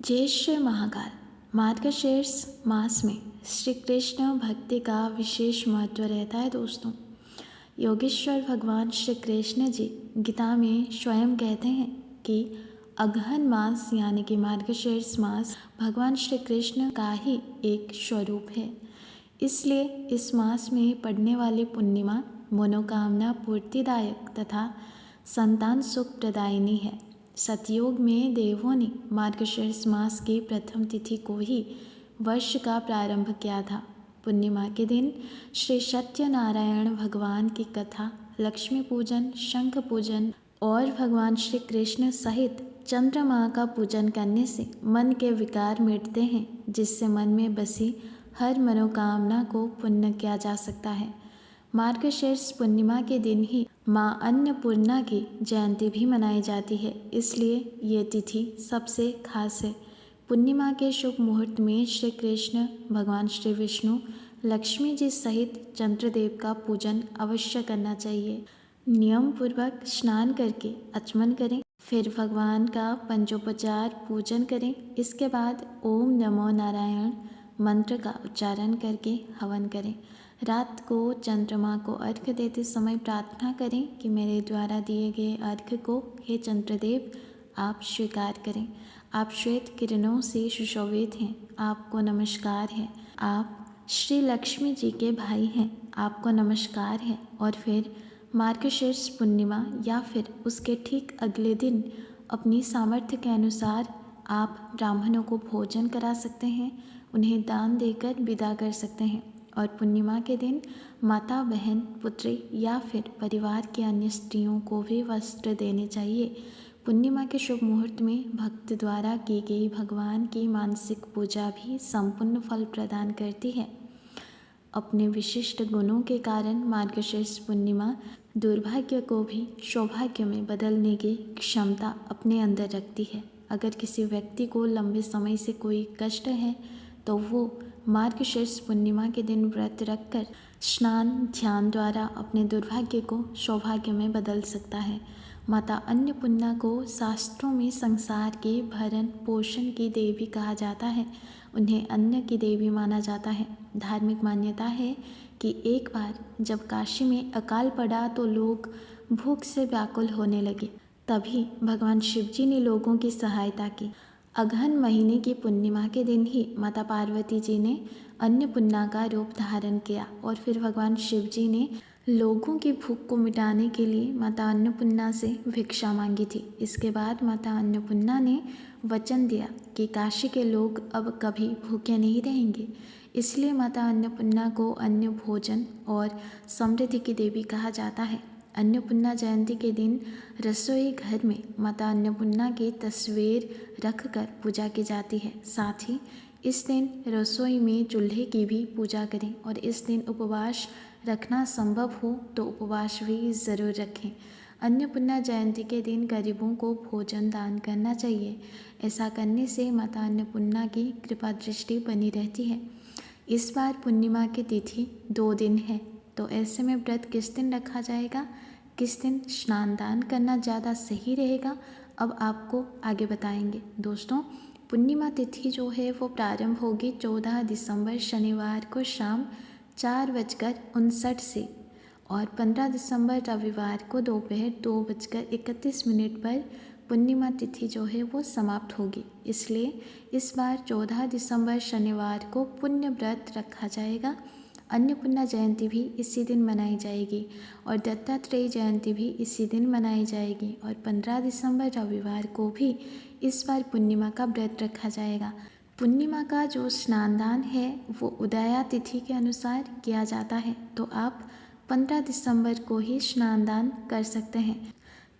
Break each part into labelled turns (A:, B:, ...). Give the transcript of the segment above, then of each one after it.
A: ज्येष्ठ महाकाल मार्गशीर्ष मास में श्री कृष्ण भक्ति का विशेष महत्व रहता है। दोस्तों, योगेश्वर भगवान श्री कृष्ण जी गीता में स्वयं कहते हैं कि अगहन मास यानी कि मार्गशीर्ष मास भगवान श्री कृष्ण का ही एक स्वरूप है। इसलिए इस मास में पड़ने वाली पूर्णिमा मनोकामना पूर्तिदायक तथा संतान सुख प्रदायिनी है। सतयुग में देवों ने मार्गशीर्ष मास की प्रथम तिथि को ही वर्ष का प्रारंभ किया था। पूर्णिमा के दिन श्री सत्यनारायण भगवान की कथा, लक्ष्मी पूजन, शंख पूजन और भगवान श्री कृष्ण सहित चंद्रमा का पूजन करने से मन के विकार मिटते हैं, जिससे मन में बसी हर मनोकामना को पूर्ण किया जा सकता है। मार्गशीर्ष पूर्णिमा के दिन ही माँ अन्नपूर्णा की जयंती भी मनाई जाती है, इसलिए ये तिथि सबसे खास है। पूर्णिमा के शुभ मुहूर्त में श्री कृष्ण, भगवान श्री विष्णु, लक्ष्मी जी सहित चंद्रदेव का पूजन अवश्य करना चाहिए। नियम पूर्वक स्नान करके आचमन करें, फिर भगवान का पंचोपचार पूजन करें। इसके बाद ओम नमो नारायण मंत्र का उच्चारण करके हवन करें। रात को चंद्रमा को अर्घ्य देते समय प्रार्थना करें कि मेरे द्वारा दिए गए अर्घ्य को हे चंद्रदेव आप स्वीकार करें। आप श्वेत किरणों से सुशोभित हैं, आपको नमस्कार है। आप श्री लक्ष्मी जी के भाई हैं, आपको नमस्कार है। और फिर मार्गशीर्ष पूर्णिमा या फिर उसके ठीक अगले दिन अपनी सामर्थ्य के अनुसार आप ब्राह्मणों को भोजन करा सकते हैं, उन्हें दान देकर विदा कर सकते हैं। और पूर्णिमा के दिन माता, बहन, पुत्री या फिर परिवार की अन्य स्त्रियों को भी वस्त्र देने चाहिए। पूर्णिमा के शुभ मुहूर्त में भक्त द्वारा की गई भगवान की मानसिक पूजा भी संपूर्ण फल प्रदान करती है। अपने विशिष्ट गुणों के कारण मार्गशीर्ष पूर्णिमा दुर्भाग्य को भी सौभाग्य में बदलने की क्षमता अपने अंदर रखती है। अगर किसी व्यक्ति को लंबे समय से कोई कष्ट है तो वो मार्गशीर्ष पूर्णिमा के दिन व्रत रखकर स्नान ध्यान द्वारा अपने दुर्भाग्य को सौभाग्य में बदल सकता है। माता अन्नपूर्णा को शास्त्रों में संसार के भरण पोषण की देवी कहा जाता है। उन्हें अन्न की देवी माना जाता है। धार्मिक मान्यता है कि एक बार जब काशी में अकाल पड़ा तो लोग भूख से व्याकुल होने लगे। तभी भगवान शिव जी ने लोगों की सहायता की। अगहन महीने की पूर्णिमा के दिन ही माता पार्वती जी ने अन्नपूर्णा का रूप धारण किया और फिर भगवान शिव जी ने लोगों की भूख को मिटाने के लिए माता अन्नपूर्णा से भिक्षा मांगी थी। इसके बाद माता अन्नपूर्णा ने वचन दिया कि काशी के लोग अब कभी भूखे नहीं रहेंगे। इसलिए माता अन्नपूर्णा को अन्न, भोजन और समृद्धि की देवी कहा जाता है। अन्नपूर्णा जयंती के दिन रसोई घर में माता अन्नपूर्णा की तस्वीर रखकर पूजा की जाती है। साथ ही इस दिन रसोई में चूल्हे की भी पूजा करें और इस दिन उपवास रखना संभव हो तो उपवास भी ज़रूर रखें। अन्नपूर्णा जयंती के दिन गरीबों को भोजन दान करना चाहिए। ऐसा करने से माता अन्नपूर्णा की कृपा दृष्टि बनी रहती है। इस बार पूर्णिमा की तिथि 2 दिन है, तो ऐसे में व्रत किस दिन रखा जाएगा, किस दिन स्नान दान करना ज़्यादा सही रहेगा, अब आपको आगे बताएंगे। दोस्तों, पूर्णिमा तिथि जो है वो प्रारंभ होगी 14 दिसंबर शनिवार को शाम 4:59 से और 15 दिसंबर रविवार को दोपहर 2:31 पर पूर्णिमा तिथि जो है वो समाप्त होगी। इसलिए इस बार 14 दिसंबर शनिवार को पुण्य व्रत रखा जाएगा। अन्नपूर्णा जयंती भी इसी दिन मनाई जाएगी और दत्तात्रेय जयंती भी इसी दिन मनाई जाएगी और 15 दिसंबर रविवार को भी इस बार पूर्णिमा का व्रत रखा जाएगा। पूर्णिमा का जो स्नान दान है वो उदया तिथि के अनुसार किया जाता है, तो आप 15 दिसंबर को ही स्नान दान कर सकते हैं।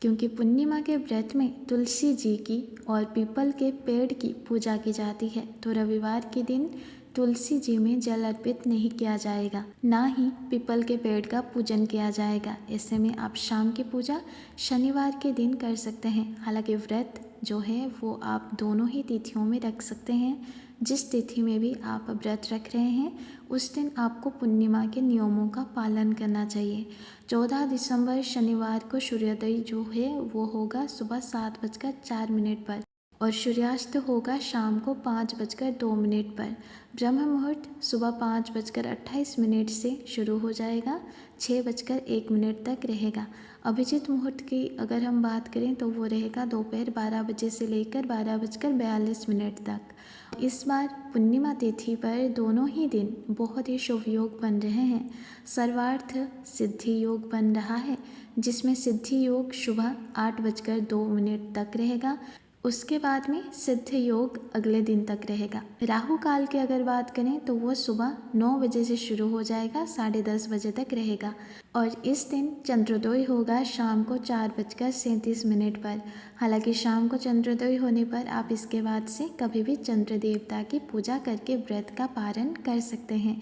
A: क्योंकि पूर्णिमा के व्रत में तुलसी जी की और पीपल के पेड़ की पूजा की जाती है, तो रविवार के दिन तुलसी जी में जल अर्पित नहीं किया जाएगा, ना ही पीपल के पेड़ का पूजन किया जाएगा। ऐसे में आप शाम की पूजा शनिवार के दिन कर सकते हैं। हालांकि व्रत जो है वो आप दोनों ही तिथियों में रख सकते हैं। जिस तिथि में भी आप व्रत रख रहे हैं उस दिन आपको पूर्णिमा के नियमों का पालन करना चाहिए। 14 दिसंबर शनिवार को सूर्योदय जो है वो होगा सुबह 7:04 पर और सूर्यास्त होगा शाम को 5:02 पर। ब्रह्म मुहूर्त सुबह 5:28 से शुरू हो जाएगा, 6:01 तक रहेगा। अभिजीत मुहूर्त की अगर हम बात करें तो वो रहेगा दोपहर 12 बजे से लेकर 12:42 तक। इस बार पूर्णिमा तिथि पर दोनों ही दिन बहुत ही शुभ योग बन रहे हैं। सर्वार्थ सिद्धि योग बन रहा है, जिसमें सिद्धि योग सुबह 8:02 तक रहेगा। उसके बाद में सिद्ध योग अगले दिन तक रहेगा। राहु काल की अगर बात करें तो वो सुबह 9 बजे से शुरू हो जाएगा, 10:30 बजे तक रहेगा। और इस दिन चंद्रोदय होगा शाम को 4:37 पर। हालांकि शाम को चंद्रोदय होने पर आप इसके बाद से कभी भी चंद्र देवता की पूजा करके व्रत का पारण कर सकते हैं।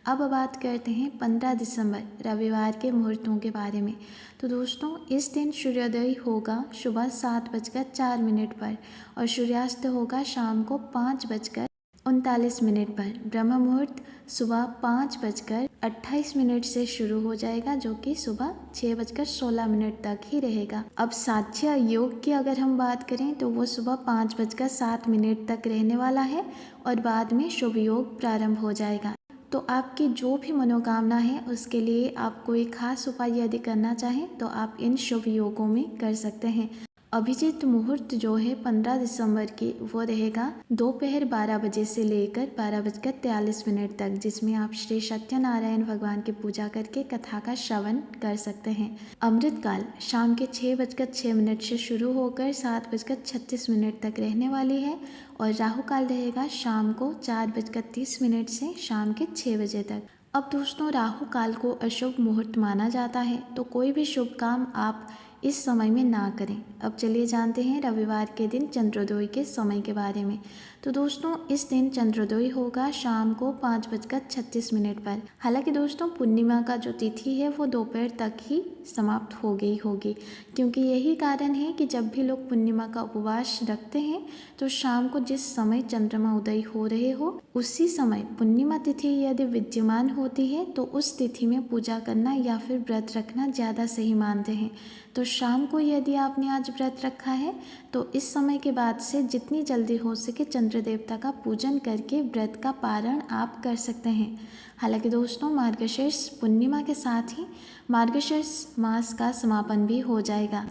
A: अब बात करते हैं 15 दिसंबर रविवार के मुहूर्तों के बारे में। तो दोस्तों, इस दिन सूर्योदय होगा सुबह 7:04 पर और सूर्यास्त होगा शाम को 5:39 पर। ब्रह्म मुहूर्त सुबह 5:28 से शुरू हो जाएगा, जो कि सुबह 6:16 तक ही रहेगा। अब साध्य योग की अगर हम बात करें तो वो सुबह 5:07 तक रहने वाला है और बाद में शुभ योग प्रारंभ हो जाएगा। तो आपकी जो भी मनोकामना है उसके लिए आप कोई खास उपाय यदि करना चाहें तो आप इन शुभ योगों में कर सकते हैं। अभिजीत मुहूर्त जो है 15 दिसंबर की वो रहेगा दोपहर 12 बजे से लेकर 12:43 तक, जिसमें आप श्री सत्यनारायण भगवान की पूजा करके कथा का श्रवण कर सकते हैं। अमृत काल शाम के 6:06 से शुरू होकर 7:36 तक रहने वाली है और राहु काल रहेगा शाम को 4:31 से शाम के 6 बजे तक। अब दोस्तों, राहु काल को अशुभ मुहूर्त माना जाता है, तो कोई भी शुभ काम आप इस समय में ना करें। अब चलिए जानते हैं रविवार के दिन चंद्रोदय के समय के बारे में। तो दोस्तों, इस दिन चंद्रोदय होगा शाम को 5:36 पर। हालांकि दोस्तों, पूर्णिमा का जो तिथि है वो दोपहर तक ही समाप्त हो गई होगी, क्योंकि यही कारण है कि जब भी लोग पूर्णिमा का उपवास रखते हैं तो शाम को जिस समय चंद्रमा उदय हो रहे हो उसी समय पूर्णिमा तिथि यदि विद्यमान होती है तो उस तिथि में पूजा करना या फिर व्रत रखना ज़्यादा सही मानते हैं। तो शाम को यदि आपने आज व्रत रखा है तो इस समय के बाद से जितनी जल्दी हो सके चंद्र देवता का पूजन करके व्रत का पारण आप कर सकते हैं। हालांकि दोस्तों, मार्गशीर्ष पूर्णिमा के साथ ही मार्गशीर्ष मास का समापन भी हो जाएगा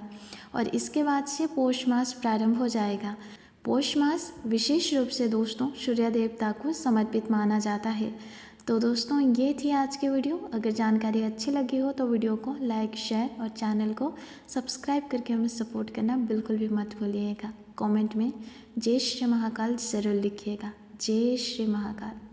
A: और इसके बाद से पौष मास प्रारंभ हो जाएगा। पौष मास विशेष रूप से दोस्तों सूर्य देवता को समर्पित माना जाता है। तो दोस्तों, ये थी आज की वीडियो। अगर जानकारी अच्छी लगी हो तो वीडियो को लाइक, शेयर और चैनल को सब्सक्राइब करके हमें सपोर्ट करना बिल्कुल भी मत भूलिएगा। कमेंट में जय श्री महाकाल ज़रूर लिखिएगा। जय श्री महाकाल।